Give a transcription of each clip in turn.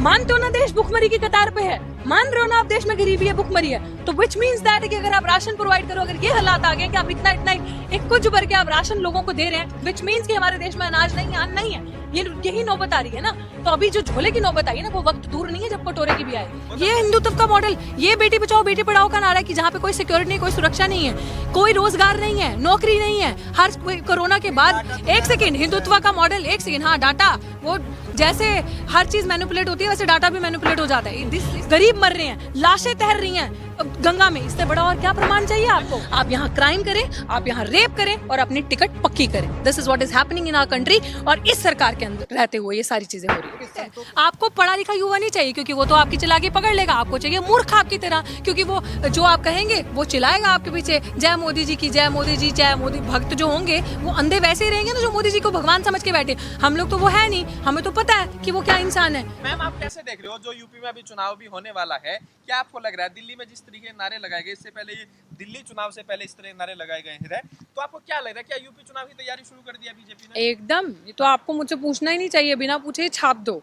मानते हो ना देश भुखमरी की कतार पे है, मान रहे हो ना आप देश में गरीबी है, भुखमरी है, तो विच मीन्स दैट कि अगर आप राशन प्रोवाइड करो, अगर ये हालात आ गए कि आप इतना इतना एक कुछ भर के आप राशन लोगों को दे रहे हैं, विच मीन्स कि हमारे देश में अनाज नहीं है, अन्न नहीं है, यही नौबत आ रही है ना। तो अभी जो झोले की नौबत आई है ना, वो वक्त दूर नहीं है जब कटोरे की भी आएगी। ये हिंदुत्व का मॉडल, ये बेटी बचाओ बेटी पढ़ाओ का नारा है कि जहाँ पे कोई सिक्योरिटी नहीं, कोई सुरक्षा नहीं है, कोई रोजगार नहीं है, नौकरी नहीं है, हर कोरोना के बाद एक सेकेंड हिंदुत्व का मॉडल, एक सेकेंड, हाँ डाटा, वो जैसे हर चीज मैनिपुलेट होती है वैसे डाटा भी मैनिपुलेट हो जाता है। गरीब मर रहे हैं, लाशें तैर रही हैं गंगा में, इससे बड़ा और क्या प्रमाण चाहिए आपको? आप यहाँ क्राइम करें, आप यहाँ रेप करें और अपनी टिकट पक्की करें। This is what is happening in our country. और इस सरकार के अंदर रहते हुए ये सारी चीजें हो रही है। आपको पढ़ा लिखा युवा नहीं चाहिए, क्योंकि वो तो आपकी चालाकी पकड़ लेगा। आपको चाहिए मूर्ख आपकी तरह, क्योंकि वो जो आप कहेंगे वो चिल्लाएगा आपके पीछे, जय मोदी जी की, जय मोदी जी, जय मोदी। भक्त जो होंगे वो अंधे वैसे ही रहेंगे ना जो मोदी जी को भगवान समझ के बैठे। हम लोग तो वो है नहीं, हमें तो पता है कि वो क्या इंसान है। मैम आप कैसे देख रहे हो जो यूपी में अभी चुनाव भी होने वाला है, क्या आपको लग रहा है दिल्ली में जिस तरीके के नारे लगाए गए, इससे पहले ये दिल्ली चुनाव से पहले इस तरह के नारे लगाए गए हैं, तो आपको क्या लग रहा है, क्या यूपी चुनाव की तैयारी शुरू कर दिया बीजेपी ने? एकदम, ये तो आपको मुझसे पूछना ही नहीं चाहिए, बिना पूछे छाप दो।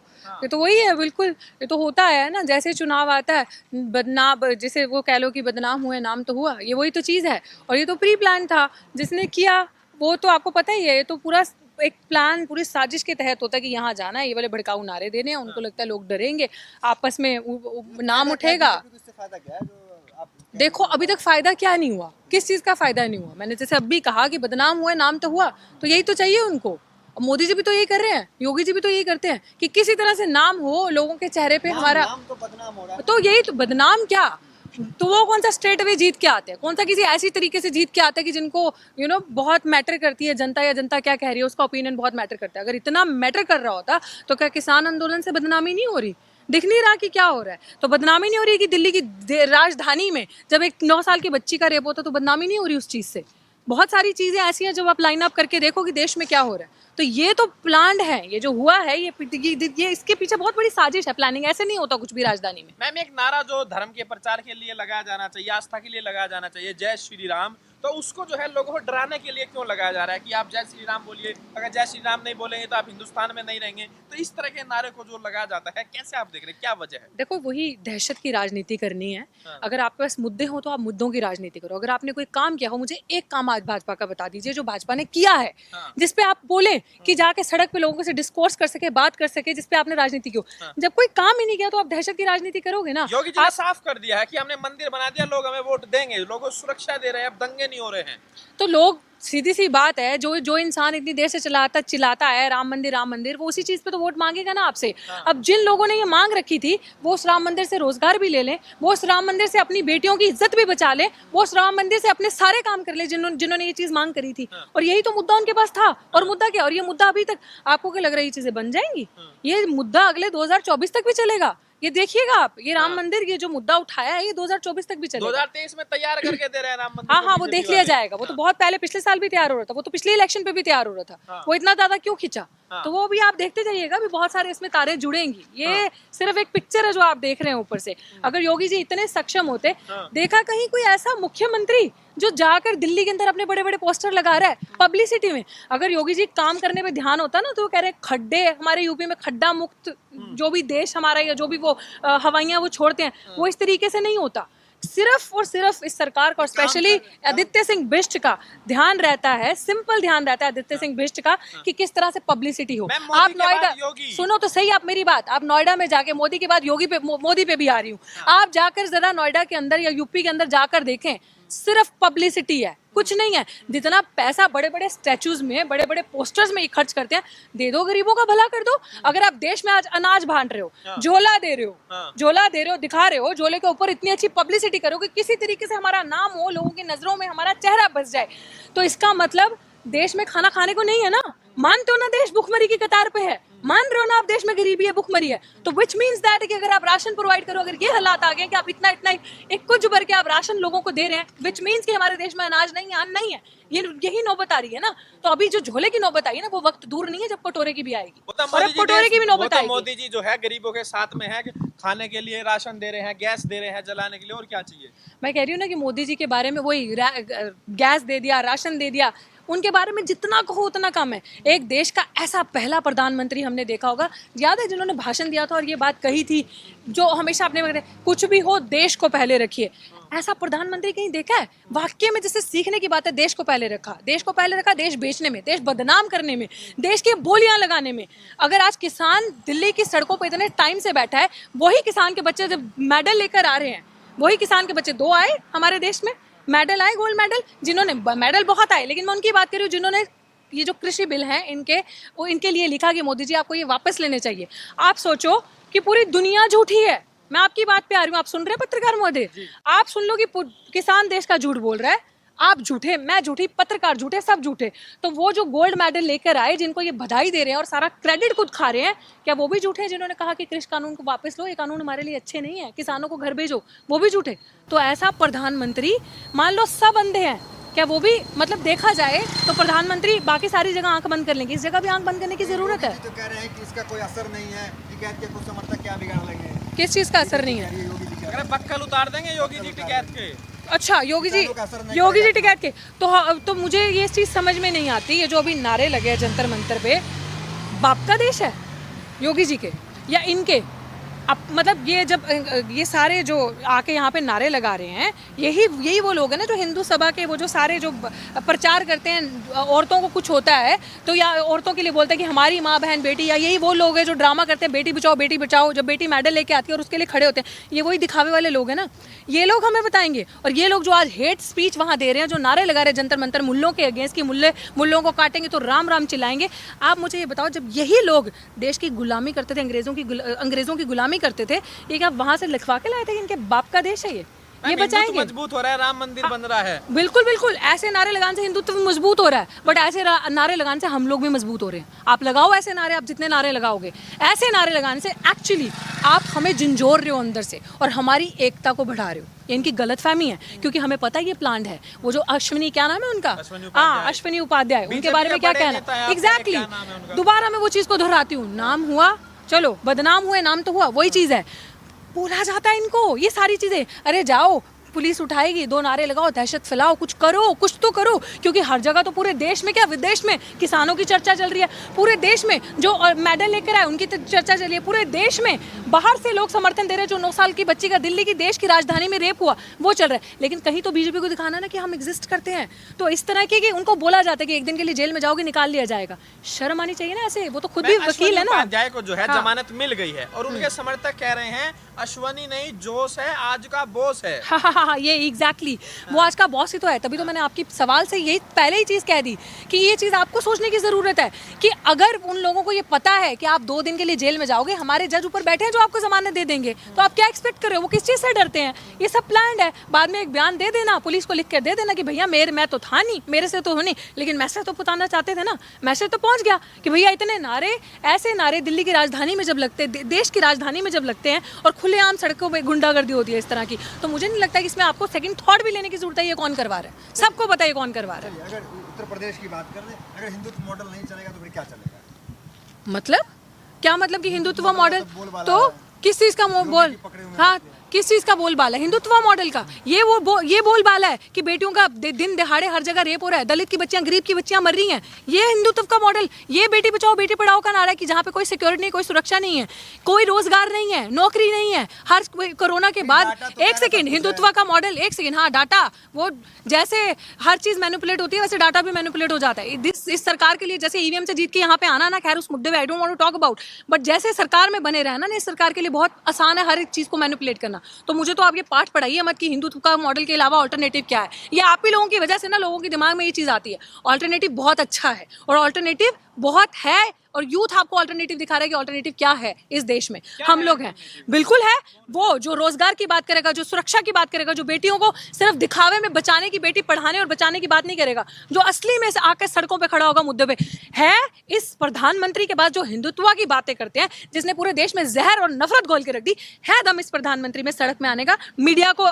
ये तो वही है, बिल्कुल ये तो होता है ना, जैसे चुनाव आता है बदनाम, जैसे वो कह लो कि बदनाम हुए नाम तो हुआ, ये वही तो चीज़ है। और ये तो प्री प्लान था, जिसने किया वो तो आपको पता ही है। ये तो पूरा एक प्लान, पूरी साजिश के तहत होता है कि यहाँ जाना है, ये वाले भड़काऊ नारे देने हैं, उनको लगता है लोग डरेंगे, आपस में नाम उठेगा। देखो अभी तक फायदा क्या नहीं हुआ, किस चीज़ का फायदा नहीं हुआ? मैंने जैसे अभी कहा कि बदनाम हुआ नाम तो हुआ, तो यही तो चाहिए उनको। अब मोदी जी भी तो यही कर रहे हैं, योगी जी भी तो यही करते हैं कि किसी तरह से नाम हो लोगों के चेहरे पे हमारा, तो बदनाम हो रहा है। तो यही तो बदनाम क्या, तो वो कौन सा स्ट्रेट अवे जीत के आते हैं, कौन सा किसी ऐसी तरीके से जीत के आते हैं कि जिनको बहुत मैटर करती है जनता, या जनता क्या कह रही है उसका ओपिनियन बहुत मैटर करता है। अगर इतना मैटर कर रहा होता तो क्या किसान आंदोलन से बदनामी नहीं हो रही? दिख नहीं रहा कि क्या हो रहा है? तो बदनामी नहीं हो रही कि दिल्ली की राजधानी में जब एक 9 साल की बच्ची का रेप होता तो बदनामी नहीं हो रही उस चीज़ से? बहुत सारी चीज़ें ऐसी हैं जब आप लाइन अप करके देखो कि देश में क्या हो रहा है। तो ये तो प्लान्ड है, ये जो हुआ है ये इसके पीछे बहुत बड़ी साजिश है, प्लानिंग। ऐसे नहीं होता कुछ भी राजधानी में। मैम एक नारा जो धर्म के प्रचार के लिए लगाया जाना चाहिए, आस्था के लिए लगाया जाना चाहिए, जय श्री राम, तो उसको जो है लोगों को डराने के लिए क्यों लगाया जा रहा है कि आप जय श्री राम बोलिए, अगर जय श्री राम नहीं बोलेंगे तो आप हिंदुस्तान में नहीं रहेंगे, तो इस तरह के नारे को जो लगाया जाता है, कैसे आप देख रहे हैं, क्या वजह है? देखो वही दहशत की राजनीति करनी है। अगर आपके पास मुद्दे हो तो आप मुद्दों की राजनीति करो। अगर आपने कोई काम किया हो, मुझे एक काम आज भाजपा का बता दीजिए जो भाजपा ने किया है, जिसपे आप बोले कि जाके सड़क पे लोगों से डिस्कोर्स कर सके, बात कर सके, जिसपे आपने राजनीति की हो। जब कोई काम ही नहीं किया तो आप दहशत की राजनीति करोगे ना। योगी जी ने साफ कर दिया है कि हमने मंदिर बना दिया, लोग हमें वोट देंगे, लोगों को सुरक्षा दे रहे हैं, अब दंगे नहीं हो रहे हैं। तो लोग, सीधी सी बात है, जो इंसान इतनी देर से चिल्लाता है राम मंदिर, वो उसी चीज पे तो वोट मांगेगा ना आपसे। अब जिन लोगों ने ये मांग रखी थी वो उस राम मंदिर से रोजगार भी ले लें, वो उस राम मंदिर से अपनी बेटियों की इज्जत भी बचा ले, वो उस राम मंदिर से अपने सारे काम कर ले जिन्होंने ये चीज मांग करी थी। और यही तो मुद्दा उनके पास था। और मुद्दा क्या? और ये मुद्दा अभी तक आपको क्या लग रहा है ये चीजें बन जाएंगी? ये मुद्दा अगले 2024 तक भी चलेगा। ये देखिएगा आप, ये राम मंदिर, ये जो मुद्दा उठाया है, ये 2024 तक भी चलेगा। 2023 में तैयार करके दे रहे हैं राम मंदिर। हाँ, वो देख लिया जाएगा। वो तो बहुत पहले पिछले साल भी तैयार हो रहा था, वो तो पिछले इलेक्शन पे भी तैयार हो रहा था। वो इतना ज्यादा क्यों खिंचा? तो वो भी आप देखते जाइएगा, भी बहुत सारे इसमें तारे जुड़ेंगी। ये सिर्फ एक पिक्चर है जो आप देख रहे हैं ऊपर से। अगर योगी जी इतने सक्षम होते, देखा कहीं कोई ऐसा मुख्यमंत्री जो जाकर दिल्ली के अंदर अपने बड़े बड़े पोस्टर लगा रहा है पब्लिसिटी में? अगर योगी जी काम करने पे ध्यान होता ना, तो वो कह रहे हैं खड्डे, हमारे यूपी में खड्डा मुक्त जो भी देश हमारा, या जो भी वो हवाइयां वो छोड़ते हैं, वो इस तरीके से नहीं होता। सिर्फ और सिर्फ इस सरकार का, स्पेशली आदित्य सिंह बिष्ट का ध्यान रहता है, सिंपल ध्यान रहता है आदित्य सिंह बिष्ट का, कि किस तरह से पब्लिसिटी हो। आप नोएडा, सुनो तो सही आप मेरी बात, आप नोएडा में जाके, मोदी के बाद मोदी पे भी आ रही हूँ, आप जाकर जरा नोएडा के अंदर या यूपी के अंदर जाकर देखें, सिर्फ पब्लिसिटी है, कुछ नहीं है। जितना पैसा बड़े बड़े स्टैचूज में, बड़े बड़े पोस्टर्स में ये खर्च करते हैं, दे दो, गरीबों का भला कर दो। अगर आप देश में आज अनाज बांट रहे हो, झोला दे रहे हो, दिखा रहे हो, झोले के ऊपर इतनी अच्छी पब्लिसिटी करो कि किसी तरीके से हमारा नाम हो, लोगों की नजरों में हमारा चेहरा बस जाए, तो इसका मतलब देश में खाना खाने को नहीं है ना। मानते हो ना देश भुखमरी की कतार पे है, मान रहे हो ना आप देश में गरीबी है, भुखमरी है, तो विच मीन्स दैट कि अगर आप राशन प्रोवाइड करो, अगर ये हालात आ गए कि आप इतना इतना एक कुछ भर के आप राशन लोगों को दे रहे हैं, विच मीन्स कि हमारे देश में अनाज नहीं है, अन्न नहीं है, यही नौबत आ रही है ना। तो अभी जो झोले की नौबत आई है ना, वो वक्त दूर नहीं है जब कटोरे की भी आएगी, और अब कटोरे की भी नौबत आएगी। मोदी जी जो है गरीबों के साथ में है, खाने के लिए राशन दे रहे हैं, गैस दे रहे हैं जलाने के लिए, और क्या चाहिए? मैं कह रही हूँ ना कि मोदी जी के बारे में वही गैस दे दिया, राशन दे दिया, उनके बारे में जितना कहो उतना कम है। एक देश का ऐसा पहला प्रधानमंत्री हमने देखा होगा, याद है, जिन्होंने भाषण दिया था और ये बात कही थी, जो हमेशा अपने कुछ भी हो देश को पहले रखिए। ऐसा प्रधानमंत्री कहीं देखा है? वाकई में जैसे सीखने की बात है, देश को पहले रखा, देश को पहले रखा, देश बेचने में, देश बदनाम करने में, देश की बोलियां लगाने में। अगर आज किसान दिल्ली की सड़कों पर इतने टाइम से बैठा है, वही किसान के बच्चे जब मेडल लेकर आ रहे हैं, वही किसान के बच्चे 2 आए हमारे देश में, मेडल आए, गोल्ड मेडल, जिन्होंने मेडल बहुत आए, लेकिन मैं उनकी बात कर रही हूँ जिन्होंने ये जो कृषि बिल हैं इनके लिए लिखा कि मोदी जी आपको ये वापस लेने चाहिए। आप सोचो कि पूरी दुनिया झूठी है, मैं आपकी बात पे आ रही हूँ, आप सुन रहे हैं पत्रकार महोदय, आप सुन लो कि किसान देश का झूठ बोल रहा है, आप झूठे, मैं झूठी, पत्रकार झूठे, सब झूठे। तो वो जो गोल्ड मेडल लेकर आए, जिनको ये बधाई दे रहे हैं और सारा क्रेडिट खुद खा रहे हैं, क्या वो भी झूठे हैं? जिन्होंने कहा कि कृषि कानून को वापस लो, ये कानून हमारे लिए अच्छे नहीं है, किसानों को घर भेजो, वो भी झूठे? तो ऐसा प्रधानमंत्री, मान लो सब अंधे हैं, क्या वो भी, मतलब देखा जाए तो प्रधानमंत्री बाकी सारी जगह आंख बंद कर लेंगे, इस जगह भी आंख बंद करने की जरूरत है? तो कह रहे हैं कि इसका कोई असर नहीं है, टिकैत के कुछ समर्थक क्या बिगाड़ लेंगे? किस चीज का असर नहीं है? अरे बक्कल उतार देंगे योगी जी टिकैत के। अच्छा, योगी जी टिकैत के, तो मुझे ये चीज समझ में नहीं आती, ये जो अभी नारे लगे हैं जंतर मंतर पे, बाप का देश है योगी जी के या इनके? अब मतलब ये जब ये सारे जो आके यहाँ पे नारे लगा रहे हैं, यही वो लोग हैं ना जो हिंदू सभा के, वो जो सारे जो प्रचार करते हैं औरतों को कुछ होता है तो, या औरतों के लिए बोलते हैं कि हमारी माँ बहन बेटी, या यही वो लोग हैं जो ड्रामा करते हैं बेटी बचाओ, जब बेटी मेडल लेके आती है और उसके लिए खड़े होते हैं, ये वही दिखावे वाले लोग हैं ना। ये लोग हमें बताएंगे, और ये लोग जो आज हेट स्पीच वहाँ दे रहे हैं, जो नारे लगा रहे हैं जंतर मंतर मुल्लों के अगेंस्ट की, मुल्लों को काटेंगे तो राम राम चिल्लाएंगे। आप मुझे ये बताओ, जब यही लोग देश की गुलामी करते थे, अंग्रेजों की गुलामी करते थे, ये क्या वहां से लिखवा के लाए थे कि इनके बाप का देश है ये बचाएंगे? मजबूत हो रहा है, राम मंदिर बन रहा है। बिल्कुल बिल्कुल, ऐसे नारे लगाने से हिंदुत्व मजबूत हो रहा है, बट ऐसे नारे लगाने से हम लोग भी मजबूत हो रहे हैं। आप लगाओ ऐसे नारे, आप जितने नारे लगाओगे, ऐसे नारे लगाने से एक्चुअली आप हमें झंझोर रहे हो अंदर से और हमारी एकता को बढ़ा रहे हो। ये इनकी गलतफहमी है, क्योंकि हमें पता है ये प्लान्ड है। वो जो अश्विनी, क्या नाम है उनका, अश्विनी उपाध्याय, उनके बारे में क्या कहना है? एग्जैक्टली, दोबारा मैं वो चीज को दोहराती हूँ, नाम हुआ, चलो बदनाम हुए, नाम तो हुआ, वही चीज है, बोला जाता है इनको ये सारी चीजें। अरे जाओ, पुलिस उठाएगी, 2 नारे लगाओ, दहशत फैलाओ, कुछ करो, कुछ तो करो, क्योंकि हर जगह तो पूरे देश में क्या विदेश में किसानों की चर्चा चल रही है, पूरे देश में जो मेडल लेकर आए उनकी चर्चा चल रही है, पूरे देश में बाहर से लोग समर्थन दे रहे हैं। जो 9 साल की बच्ची का दिल्ली की देश की राजधानी में रेप हुआ, वो चल रहा है, लेकिन कहीं तो बीजेपी को दिखाना ना कि हम एग्जिस्ट करते हैं। तो इस तरह के कि उनको बोला जाता है कि एक दिन के लिए जेल में जाओगे, निकाल लिया जाएगा, शर्म आनी चाहिए ना ऐसे। वो तो खुद भी वकील है ना। उपाध्याय को जो है जमानत मिल गई है और उनके समर्थक कह रहे हैं अश्वनी नहीं जोश है, आज का बॉस है। हाँ, ये एग्जैक्टली, वो आज का बॉस ही तो है। तभी तो मैंने आपकी सवाल से यही पहले ही चीज कह दी कि ये चीज आपको सोचने की जरूरत है कि अगर उन लोगों को ये पता है कि आप 2 दिन के लिए जेल में जाओगे, हमारे जज ऊपर बैठे हैं जो आपको जमानत दे देंगे, तो आप क्या एक्सपेक्ट कर रहे हो? वो किस चीज से डरते हैं? ये सब प्लान्ड है। बाद में एक बयान दे देना, पुलिस को लिख कर दे देना कि भैया मैं तो था नहीं, मेरे से तो हो नहीं, लेकिन मैसेज तो पहुंचाना चाहते थे ना, मैसेज तो पहुंच गया कि भैया इतने नारे, ऐसे नारे दिल्ली की राजधानी में जब लगते, देश की राजधानी में जब लगते हैं और खुलेआम सड़कों पर गुंडागर्दी होती है इस तरह की, तो मुझे नहीं लगता कि इसमें आपको सेकंड थॉट भी लेने की जरूरत है। ये कौन करवा रहा है? सबको पता है कौन करवा रहा है। अगर उत्तर प्रदेश की बात करें, अगर हिंदुत्व मॉडल नहीं चलेगा तो फिर क्या चलेगा? मतलब क्या मतलब कि हिंदुत्व मॉडल, तो किस चीज का बोल, हाँ किस चीज का बोलबाला है? हिंदुत्व मॉडल का ये बोलबाला है कि बेटियों का दिन दहाड़े हर जगह रेप हो रहा है, दलित की बच्चियां, गरीब की बच्चियां मर रही हैं, ये हिंदुत्व का मॉडल। ये बेटी बचाओ बेटी पढ़ाओ का नारा है कि जहाँ पे कोई सिक्योरिटी नहीं, कोई सुरक्षा नहीं है, कोई रोजगार नहीं है, नौकरी नहीं है, हर कोरोना के बाद। एक सेकेंड, हिंदुत्व का मॉडल, एक सेकेंड, हाँ डाटा, वो जैसे हर चीज मैनिपुलेट होती है वैसे डाटा भी मैनिपुलेट हो जाता है। इस सरकार के लिए जैसे ईवीएम से जीत के यहाँ पे आना ना, खैर उस मुद्दे पे I don't want to talk about, but जैसे सरकार में बने रहना ना, इस सरकार के लिए बहुत आसान है हर एक चीज को मैनिपुलेट करना। तो मुझे तो आप ये पाठ पढ़ाइए मत कि हिंदुत्व का मॉडल के अलावा ऑल्टरनेटिव क्या है। ये आप ही लोगों की वजह से ना लोगों के दिमाग में ये चीज आती है। ऑल्टरनेटिव बहुत अच्छा है और ऑल्टरनेटिव बहुत है, और यूथ आपको अल्टरनेटिव दिखा रहा है कि अल्टरनेटिव क्या है इस देश में। हम लोग हैं, बिल्कुल है। वो जो रोजगार की बात करेगा, जो सुरक्षा की बात करेगा, जो बेटियों को सिर्फ दिखावे में बचाने की, बेटी पढ़ाने और बचाने की बात नहीं करेगा, जो असली में से आकर सड़कों पे खड़ा होगा मुद्दे पे, है इस प्रधानमंत्री के बाद जो हिंदुत्व की बातें करते हैं, जिसने पूरे देश में जहर और नफरत घोल के रख दी, है दम इस प्रधानमंत्री में सड़क में आने का, मीडिया को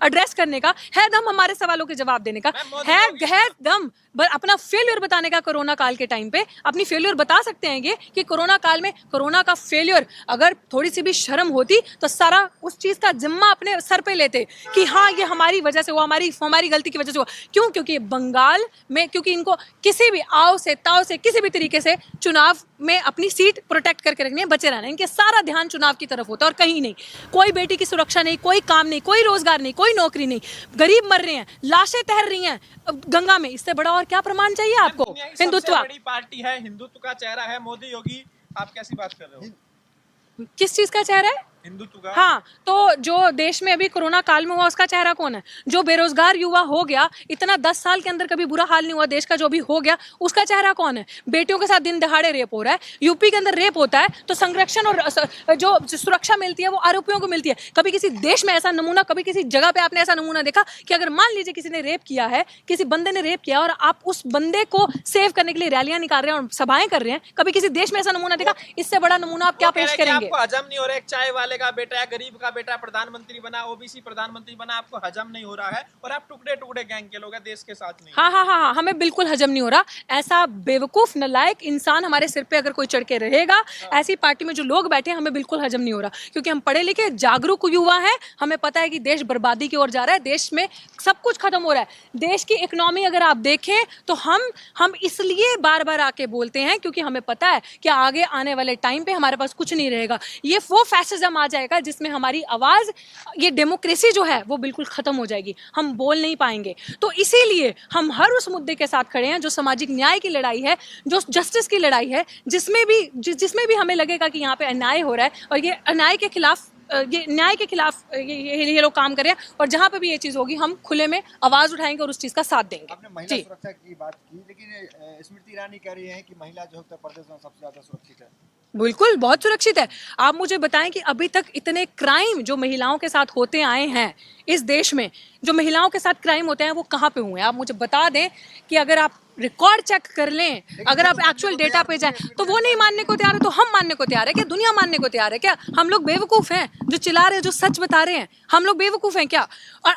एड्रेस करने का, है दम हमारे सवालों के जवाब देने का, है दम अपना फेलियर बताने का। कोरोना काल के टाइम पे अपनी फेलियर बता सकते हैं ये कि कोरोना काल में कोरोना का फेलियर, अगर थोड़ी सी भी शर्म होती तो सारा उस चीज़ का जिम्मा अपने सर पे लेते कि हाँ ये हमारी वजह से हुआ, हमारी गलती की वजह से हुआ। क्यों? क्योंकि बंगाल में, क्योंकि इनको किसी भी आओ से ताव से किसी भी तरीके से चुनाव में अपनी सीट प्रोटेक्ट करके रखनी है, बचे रहना है, इनके सारा ध्यान चुनाव की तरफ होता है और कहीं नहीं। कोई बेटी की सुरक्षा नहीं, कोई काम नहीं, कोई रोजगार नहीं, कोई नौकरी नहीं, गरीब मर रहे हैं, लाशें तैर रही हैं गंगा में। इससे बड़ा और क्या प्रमाण चाहिए आपको? दुनिया की सबसे हिंदुत्व बड़ी पार्टी है, हिंदुत्व का चेहरा है मोदी योगी, आप कैसी बात कर रहे हो? किस चीज का चेहरा है? हिंदुत्व का। हाँ, तो जो देश में अभी कोरोना काल में हुआ उसका चेहरा कौन है? जो बेरोजगार युवा हो गया, इतना 10 साल के अंदर कभी बुरा हाल नहीं हुआ देश का, जो भी हो गया उसका चेहरा कौन है? बेटियों के साथ दिन दहाड़े रेप हो रहा है, यूपी के अंदर रेप होता है तो संरक्षण और जो सुरक्षा मिलती है वो आरोपियों को मिलती है। कभी किसी देश में ऐसा नमूना, कभी किसी जगह पे आपने ऐसा नमूना देखा कि अगर मान लीजिए किसी ने रेप किया है, किसी बंदे ने रेप किया और आप उस बंदे को सेव करने के लिए रैलियां निकाल रहे हैं और सभाएं कर रहे हैं, कभी किसी देश में ऐसा नमूना देखा? इससे बड़ा नमूना आप क्या पेश करेंगे? आपको हजम नहीं हो रहा है, एक चाय वाले का बेटा है, गरीब का बेटा प्रधानमंत्री बना, ओबीसी प्रधानमंत्री बना, आपको हजम नहीं हो रहा है और आप टुकड़े टुकड़े गैंग के लोग हैं, देश के साथ नहीं। हाँ, हमें बिल्कुल हजम नहीं हो रहा। ऐसा बेवकूफ नालायक इंसान हमारे सिर पे अगर कोई चढ़ के रहेगा, ऐसी पार्टी में जो लोग बैठे हैं, हमें बिल्कुल हजम नहीं हो रहा, क्योंकि हम पढ़े लिखे जागरूक युवा हैं। हमें पता है कि देश बर्बादी की ओर जा रहा है, देश में सब कुछ खत्म हो रहा है। देश की इकोनॉमी अगर आप देखें तो हम इसलिए बार बार आके बोलते हैं क्योंकि हमें पता है कि आगे आने वाले टाइम पे हमारे पास कुछ नहीं रहेगा। ये वो फैसिज्म आ जाएगा जिसमें हमारी आवाज, ये डेमोक्रेसी जो है वो बिल्कुल खत्म हो जाएगी, हम बोल नहीं पाएंगे। तो इसीलिए हम हर उस मुद्दे के साथ खड़े हैं जो सामाजिक न्याय की लड़ाई है, जो जस्टिस की लड़ाई है, जिसमें भी हमें लगेगा कि यहाँ पे अन्याय हो रहा है और ये अन्याय के खिलाफ, ये न्याय के खिलाफ ये लोग काम कर रहे हैं, और जहाँ पे भी ये चीज़ होगी हम खुले में आवाज उठाएंगे और उस चीज़ का साथ देंगे। आपने महिला सुरक्षा की बात की, लेकिन स्मृति ईरानी कह रही है कि महिला जो उत्तर प्रदेश में सबसे ज्यादा सुरक्षित है। बिल्कुल, बहुत सुरक्षित है। आप मुझे बताएं कि अभी तक इतने क्राइम जो महिलाओं के साथ होते आए हैं इस देश में, जो महिलाओं के साथ क्राइम होते हैं वो कहाँ पे हुए हैं? आप मुझे बता दें कि अगर आप रिकॉर्ड चेक कर लें, अगर आप एक्चुअल डेटा पे जाएं, तो वो नहीं मानने को तैयार है तो हम मानने को तैयार है क्या? दुनिया मानने को तैयार है क्या? हम लोग बेवकूफ हैं जो चिल्ला रहे हैं, जो सच बता रहे हैं? हम लोग बेवकूफ हैं क्या? और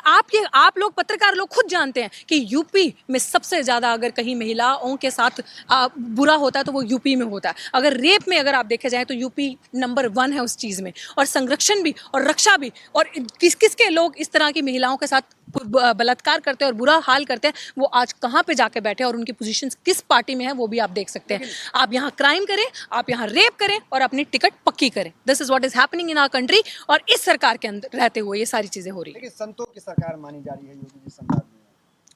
आप लोग पत्रकार लोग खुद जानते हैं कि यूपी में सबसे ज्यादा अगर कहीं महिलाओं के साथ बुरा होता है तो वो यूपी में होता है। अगर रेप में अगर आप देखे जाए तो यूपी नंबर 1 है उस चीज में, और संरक्षण भी और रक्षा भी। और किसके लोग इस तरह की महिलाओं के साथ बलात्कार करते हैं और बुरा हाल करते हैं, वो आज कहाँ पे जाके बैठे और उनकी पोजीशन किस पार्टी में है वो भी आप देख सकते हैं। आप यहाँ क्राइम करें, आप यहाँ रेप करें और अपनी टिकट पक्की करें। This is what is happening in our country, और इस सरकार के अंदर रहते हुए ये सारी चीजें हो रही है। लेकिन संतों की सरकार मानी जा रही है योगी जी संवाद में।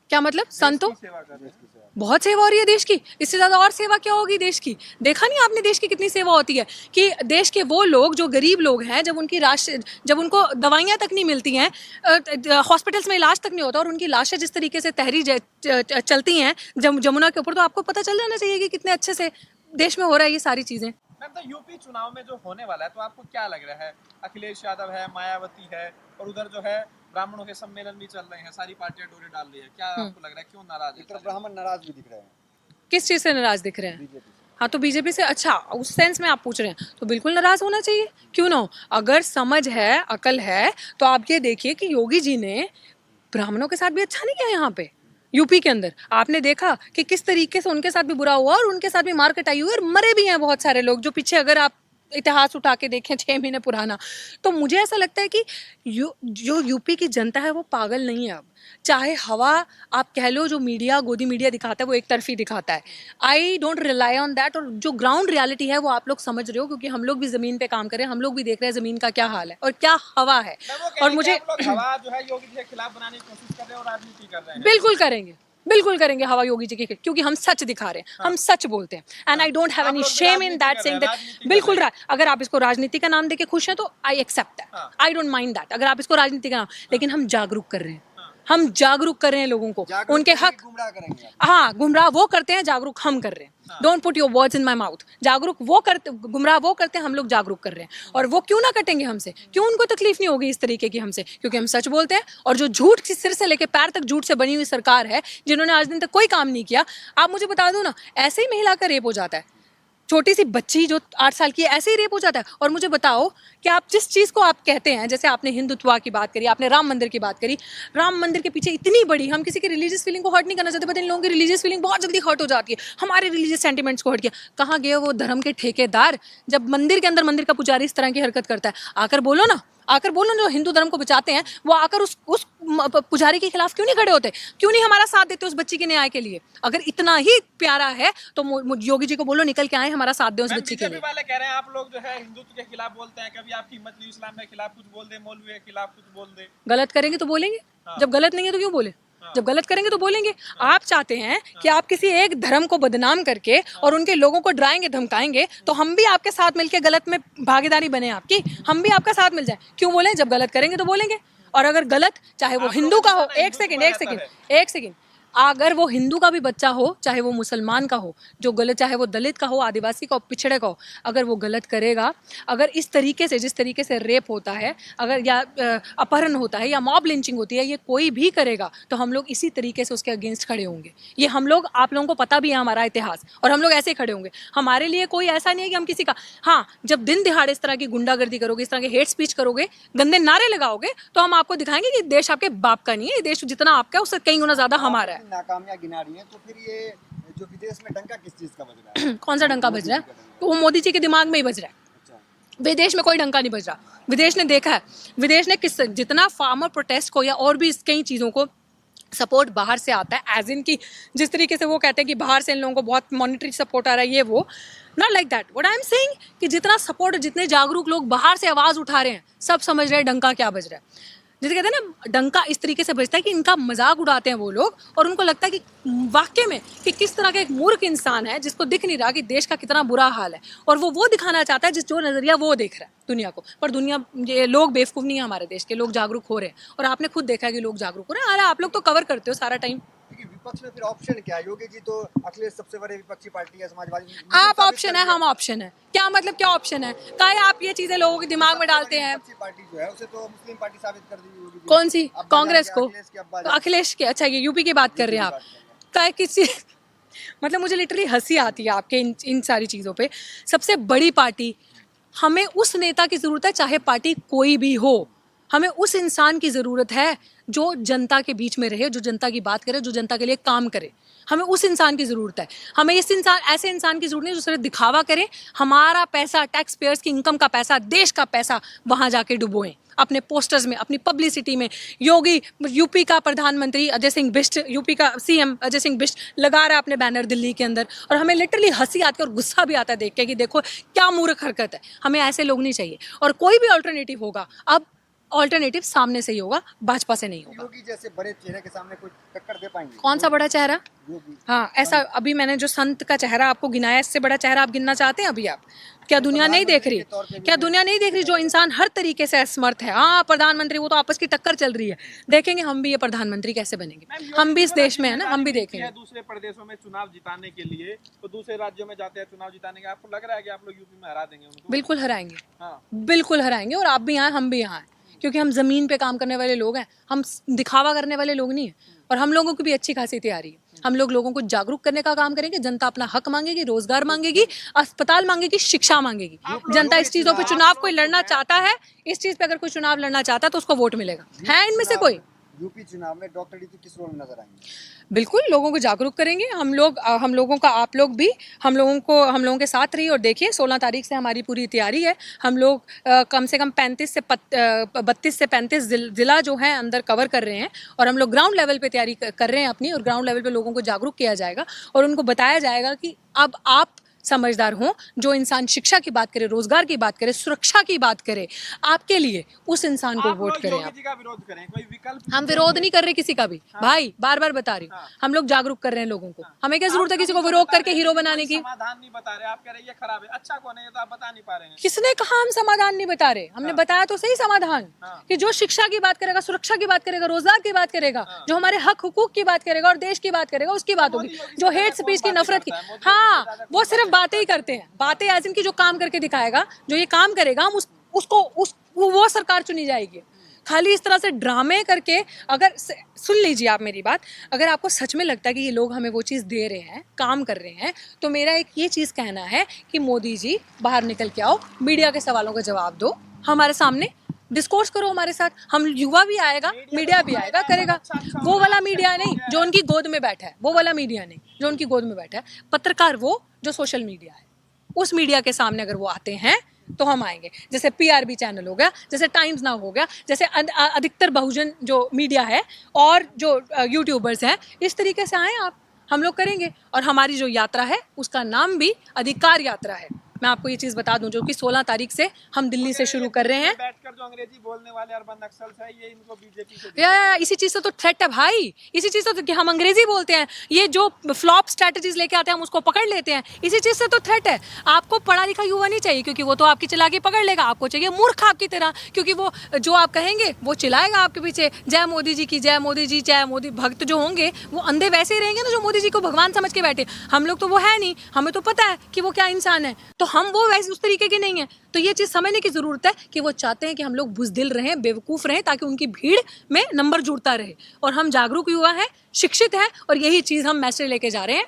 क्या मतलब? संतों, सेवा कर रहे हैं। बहुत सेवा हो रही है देश की, इससे ज्यादा और सेवा क्या होगी देश की? देखा नहीं आपने देश की कितनी सेवा होती है कि देश के वो लोग जो गरीब लोग हैं, जब उनको दवाइयाँ तक नहीं मिलती हैं, हॉस्पिटल्स में इलाज तक नहीं होता और उनकी लाशें जिस तरीके से तहरी चलती हैं जमुना के ऊपर, तो आपको पता चल जाना चाहिए कि कितने अच्छे से देश में हो रहा है ये सारी चीजें। मैम, तो यूपी चुनाव में जो होने वाला है तो आपको क्या लग रहा है? अखिलेश यादव है, मायावती है, और उधर जो है ब्राह्मणों के सम्मेलन भी चल रहे हैं, सारी पार्टियां डोरे डाल रही है। क्या आपको लग रहा है क्यों नाराज है? ब्राह्मण नाराज भी दिख रहे हैं किस चीज़ से नाराज दिख रहे हैं? बीजेपी से। हाँ, तो बीजेपी से, अच्छा उस सेंस में आप पूछ रहे हैं तो बिल्कुल नाराज होना चाहिए, क्यों ना हो? अगर समझ है, अकल है, तो आप ये देखिए कि योगी जी ने ब्राह्मणों के साथ भी अच्छा नहीं किया यहाँ पे यूपी के अंदर। आपने देखा कि किस तरीके से उनके साथ भी बुरा हुआ और उनके साथ भी मार कटाई हुई और मरे भी हैं बहुत सारे लोग, जो पीछे अगर आप इतिहास उठा के देखें 6 महीने पुराना। तो मुझे ऐसा लगता है कि जो यूपी की जनता है वो पागल नहीं है अब। चाहे हवा आप कह लो, जो मीडिया, गोदी मीडिया दिखाता है वो एक तरफी दिखाता है। I don't rely on that, और जो ग्राउंड रियलिटी है वो आप लोग समझ रहे हो, क्योंकि हम लोग भी ज़मीन पे काम कर रहे हैं, हम लोग भी देख रहे हैं ज़मीन का क्या हाल है और क्या हवा है। और मुझे हवा जो है योगी जी के खिलाफ बनाने की कोशिश कर रहे हैं और राजनीति कर रहे हैं। बिल्कुल करेंगे हवा योगी जी की, क्योंकि हम सच दिखा रहे हैं, हम सच बोलते हैं। And I don't have any shame in that saying that. बिल्कुल, अगर आप इसको राजनीति का नाम देके खुश हैं तो I accept that, I don't mind that, अगर आप इसको राजनीति का नाम, लेकिन हम जागरूक कर रहे हैं, हम जागरूक कर रहे हैं लोगों को, उनके हक। गुमराह करेंगे। हाँ, गुमराह वो करते हैं, जागरूक हम कर रहे हैं। Don't put your words in my mouth. जागरूक वो करते, गुमराह वो करते हैं, हम लोग जागरूक कर रहे हैं। और वो क्यों ना कटेंगे हमसे? क्यों उनको तकलीफ नहीं होगी इस तरीके की हमसे? क्योंकि हम सच बोलते हैं। और जो झूठ की सिर से लेके पैर तक झूठ से बनी हुई सरकार है, जिन्होंने आज दिन तक कोई काम नहीं किया, आप मुझे बता दो ना, ऐसे ही महिला का रेप हो जाता है, छोटी सी बच्ची जो 8 साल की है, ऐसे ही रेप हो जाता है। और मुझे बताओ कि आप जिस चीज़ को आप कहते हैं, जैसे आपने हिंदुत्व की बात करी, आपने राम मंदिर की बात करी, राम मंदिर के पीछे इतनी बड़ी, हम किसी की रिलीजियस फीलिंग को हर्ट नहीं करना चाहते, बट इन लोगों की रिलीजियस फीलिंग बहुत जल्दी हर्ट हो जाती है, हमारे रिलीजियस सेंटिमेंट्स को हर्ट किया। कहाँ गए वो धर्म के ठेकेदार, जब मंदिर के अंदर मंदिर का पुजारी इस तरह की हरकत करता है? आकर बोलो ना, आकर बोलो, जो हिंदू धर्म को बचाते हैं वो आकर उस पुजारी के खिलाफ क्यों नहीं खड़े होते, क्यों नहीं हमारा साथ देते उस बच्ची के न्याय के लिए? अगर इतना ही प्यारा है तो योगी जी को बोलो निकल के आए, हमारा साथ दें उस बच्ची के लिए। वाले कह रहे हैं आप लोग जो है हिंदुत्व के खिलाफ बोलते हैं, कभी आपकी हिम्मत नहीं इस्लाम के खिलाफ कुछ बोल दे, मौलवी के खिलाफ कुछ बोल दे। गलत करेंगे तो बोलेंगे, जब गलत नहीं है तो क्यों बोले? जब गलत करेंगे तो बोलेंगे। आप चाहते हैं कि आप किसी एक धर्म को बदनाम करके और उनके लोगों को डराएंगे धमकाएंगे, तो हम भी आपके साथ मिलकर गलत में भागीदारी बने आपकी, हम भी आपका साथ मिल जाए। क्यों बोले? जब गलत करेंगे तो बोलेंगे। और अगर गलत, चाहे वो हिंदू का हो, एक सेकंड, अगर वो हिंदू का भी बच्चा हो, चाहे वो मुसलमान का हो, जो गलत, चाहे वो दलित का हो, आदिवासी का हो, पिछड़े का हो, अगर वो गलत करेगा, अगर इस तरीके से, जिस तरीके से रेप होता है, अगर या अपहरण होता है या मॉब लिंचिंग होती है, ये कोई भी करेगा तो हम लोग इसी तरीके से उसके अगेंस्ट खड़े होंगे। ये हम लोग, आप लोगों को पता भी है हमारा इतिहास, और हम लोग ऐसे खड़े होंगे। हमारे लिए कोई ऐसा नहीं है कि हम किसी का, हाँ, जब दिन दिहाड़े इस तरह की गुंडागर्दी करोगे, इस तरह के हेट स्पीच करोगे, गंदे नारे लगाओगे, तो हम आपको दिखाएंगे कि देश आपके बाप का नहीं है, ये देश जितना आपका है उससे कई गुना ज्यादा हमारा है। नाकामियां गिना रही हैं, तो फिर ये जो विदेश में डंका किस चीज का बज रहा है? कौन सा डंका बज रहा है? तो वो मोदी जी के दिमाग में ही बज रहा है। अच्छा। विदेश में कोई डंका नहीं बज रहा। विदेश ने देखा है, विदेश ने किस जितना फार्मर प्रोटेस्ट को या और भी कई चीज़ों को सपोर्ट बाहर से आता है, एज इन की जिस तरीके से वो कहते हैं कि बाहर से इन लोगों को बहुत मॉनिटरी सपोर्ट आ रहा है, ये वो, not like that. What I am saying कि जितना सपोर्ट, जितने जागरूक लोग बाहर से आवाज़ उठा रहे हैं, सब समझ रहे हैं डंका क्या बज रहा है। जैसे कहते हैं ना, डंका इस तरीके से बजता है कि इनका मजाक उड़ाते हैं वो लोग, और उनको लगता है कि वाकई में कि किस तरह का एक मूर्ख इंसान है जिसको दिख नहीं रहा कि देश का कितना बुरा हाल है, और वो दिखाना चाहता है जिस जो नज़रिया वो देख रहा है दुनिया को। पर दुनिया, ये लोग बेवकूफ़ नहीं है, हमारे देश के लोग जागरूक हो रहे हैं, और आपने खुद देखा है कि लोग जागरूक हो रहे हैं। अरे आप लोग तो कवर करते हो सारा टाइम। विपक्ष में फिर ऑप्शन क्या है? योगी जी तो अखिलेश सबसे बड़े विपक्षी पार्टी है, समाजवादी। आप ऑप्शन है, हम ऑप्शन है, क्या मतलब? क्या ऑप्शन है? काहे आप ये चीजें लोगों के दिमाग में डालते हैं? पार्टी जो है उसे तो मुस्लिम पार्टी साबित कर दी योगी जी। कौन सी? कांग्रेस को? अखिलेश अखिलेश के? अच्छा, ये यूपी की बात कर रहे हैं आप? काहे किसी मतलब मुझे लिटरली हंसी आती है आपके इन सारी चीज़ों पे। सबसे बड़ी पार्टी, हमें उस नेता की ज़रूरत है, चाहे पार्टी कोई भी हो। हमें उस इंसान की ज़रूरत है जो जनता के बीच में रहे, जो जनता की बात करे, जो जनता के लिए काम करे। हमें उस इंसान की ज़रूरत है। हमें ऐसे इंसान की ज़रूरत नहीं जो सिर्फ दिखावा करे, हमारा पैसा, टैक्स पेयर्स की इनकम का पैसा, देश का पैसा वहाँ जाके डुबोएं अपने पोस्टर्स में, अपनी पब्लिसिटी में। योगी, यूपी का प्रधानमंत्री अजय सिंह बिष्ट, यूपी का सीएम अजय सिंह बिष्ट लगा रहा है अपने बैनर दिल्ली के अंदर, और हमें लिटरली हंसी आती है और गुस्सा भी आता है देख के कि देखो क्या मूर्ख हरकत है। हमें ऐसे लोग नहीं चाहिए, और कोई भी अल्टरनेटिव होगा, अब ऑल्टरनेटिव सामने से ही होगा, भाजपा से नहीं होगा। योगी जैसे बड़े चेहरे के सामने कोई टक्कर दे पाएंगे? कौन सा बड़ा चेहरा? योगी। हाँ, ऐसा अभी मैंने जो संत का चेहरा आपको गिनाया, इससे बड़ा चेहरा आप गिनना चाहते हैं अभी? आप क्या दुनिया नहीं देख रही? क्या दुनिया नहीं देख रही जो इंसान हर तरीके से असमर्थ है? हाँ, प्रधानमंत्री, वो तो आपस की टक्कर चल रही है। देखेंगे हम भी ये प्रधानमंत्री कैसे बनेंगे, हम भी इस देश में है ना, हम भी देखेंगे। दूसरे प्रदेशों में चुनाव जिताने के लिए तो दूसरे राज्यों में जाते हैं चुनाव जिताने के, आपको लग रहा है कि आप लोग यूपी में हरा देंगे उनको? बिल्कुल हराएंगे, हाँ। बिल्कुल हराएंगे, और आप भी यहाँ, हम भी यहाँ हैं, क्योंकि हम ज़मीन पे काम करने वाले लोग हैं, हम दिखावा करने वाले लोग नहीं हैं। और हम लोगों की भी अच्छी खासी तैयारी है। हम लोग लोगों को जागरूक करने का काम करेंगे। जनता अपना हक मांगेगी, रोजगार मांगेगी, अस्पताल मांगेगी, शिक्षा मांगेगी। जनता इस चीज़ों पे चुनाव कोई लड़ना चाहता है, इस चीज़ पे अगर कोई चुनाव लड़ना चाहता है तो उसको वोट मिलेगा। है इनमें से कोई? यूपी चुनाव में डॉक्टर ऋतु किस रोल में नजर आएंगे? बिल्कुल लोगों को जागरूक करेंगे हम लोगों का, आप लोग भी हम लोगों के साथ रहिए। और देखिए 16 तारीख से हमारी पूरी तैयारी है। हम लोग कम से कम 32 से 35 ज़िला जो है अंदर कवर कर रहे हैं, और हम लोग ग्राउंड लेवल पे तैयारी कर रहे हैं अपनी, और ग्राउंड लेवल पे लोगों को जागरूक किया जाएगा और उनको बताया जाएगा कि अब आप समझदार हों। जो इंसान शिक्षा की बात करे, रोजगार की बात करे, सुरक्षा की बात करे आपके लिए, उस इंसान को वोट करें। आप का विरोध करें, कोई विकल्प? हम विरोध नहीं कर रहे किसी का भी। हाँ। भाई बार बार बता रही हूँ। हाँ। हम लोग जागरूक कर रहे हैं लोगों को। हाँ। हमें क्या जरूरत है किसी को विरोध करके हीरो बनाने की? समाधान नहीं बता रहे, आप कह रहे ये खराब है, अच्छा कौन है ये तो आप बता नहीं पा रहे हैं। किसने कहा हम समाधान नहीं बता रहे? हमने बताया तो सही समाधान, कि जो शिक्षा की बात करेगा, सुरक्षा की बात करेगा, रोजगार की बात करेगा, जो हमारे हक हुकूक की बात करेगा और देश की बात करेगा, उसकी बात होगी। जो हेट स्पीच की, नफरत की, हाँ, वो सिर्फ बातें ही करते हैं। बातें ऐसी की जो काम करके दिखाएगा, जो ये काम करेगा, हम वो सरकार चुनी जाएगी। खाली इस तरह से ड्रामे करके, अगर सुन लीजिए आप मेरी बात, अगर आपको सच में लगता है कि ये लोग हमें वो चीज़ दे रहे हैं, काम कर रहे हैं, तो मेरा एक ये चीज़ कहना है कि मोदी जी बाहर निकल के आओ, मीडिया के सवालों का जवाब दो, हमारे सामने डिस्कोर्स करो हमारे साथ, हम युवा भी आएगा, मीडिया भी आएगा, करेगा। वो वाला मीडिया नहीं जो उनकी गोद में बैठा है, वो वाला मीडिया नहीं जो उनकी गोद में बैठा है, पत्रकार वो जो सोशल मीडिया है, उस मीडिया के सामने अगर वो आते हैं तो हम आएंगे। जैसे पीआरबी चैनल हो गया, जैसे टाइम्स नाउ हो गया, जैसे अधिकतर बहुजन जो मीडिया है और जो यूट्यूबर्स हैं, इस तरीके से आए आप, हम लोग करेंगे। और हमारी जो यात्रा है उसका नाम भी अधिकार यात्रा है। मैं आपको ये चीज़ बता दूं, जो कि 16 तारीख से हम दिल्ली से शुरू कर रहे हैं। बैठकर जो अंग्रेजी बोलने वाले अर्बन नक्सल्स हैं, ये इनको बीजेपी से या इसी चीज़ से तो थ्रेट है भाई, इसी चीज़ से तो कि हम अंग्रेजी बोलते हैं, ये जो फ्लॉप स्ट्रैटेजीज लेके आते हैं हम उसको पकड़ लेते हैं, इसी चीज़ से तो थ्रेट है। आपको पढ़ा लिखा युवा नहीं चाहिए, क्योंकि वो तो आपकी चालाकी पकड़ लेगा। आपको चाहिए मूर्ख आपकी तरह, क्योंकि वो जो आप कहेंगे वो चिल्लाएगा आपके पीछे, जय मोदी जी की, जय मोदी जी, जय मोदी। भक्त जो होंगे वो अंधे वैसे ही रहेंगे ना, जो मोदी जी को भगवान समझ के बैठे। हम लोग तो वो है नहीं, हमें तो पता है कि वो क्या इंसान है, तो हम वो वैसे उस तरीके के नहीं है। तो ये चीज़ समझने की ज़रूरत है कि वो चाहते हैं कि हम लोग बुज़दिल रहें, बेवकूफ़ रहें, ताकि उनकी भीड़ में नंबर जुड़ता रहे। और हम जागरूक युवा हैं, शिक्षित हैं, और यही चीज़ हम मैसेज लेके जा रहे हैं।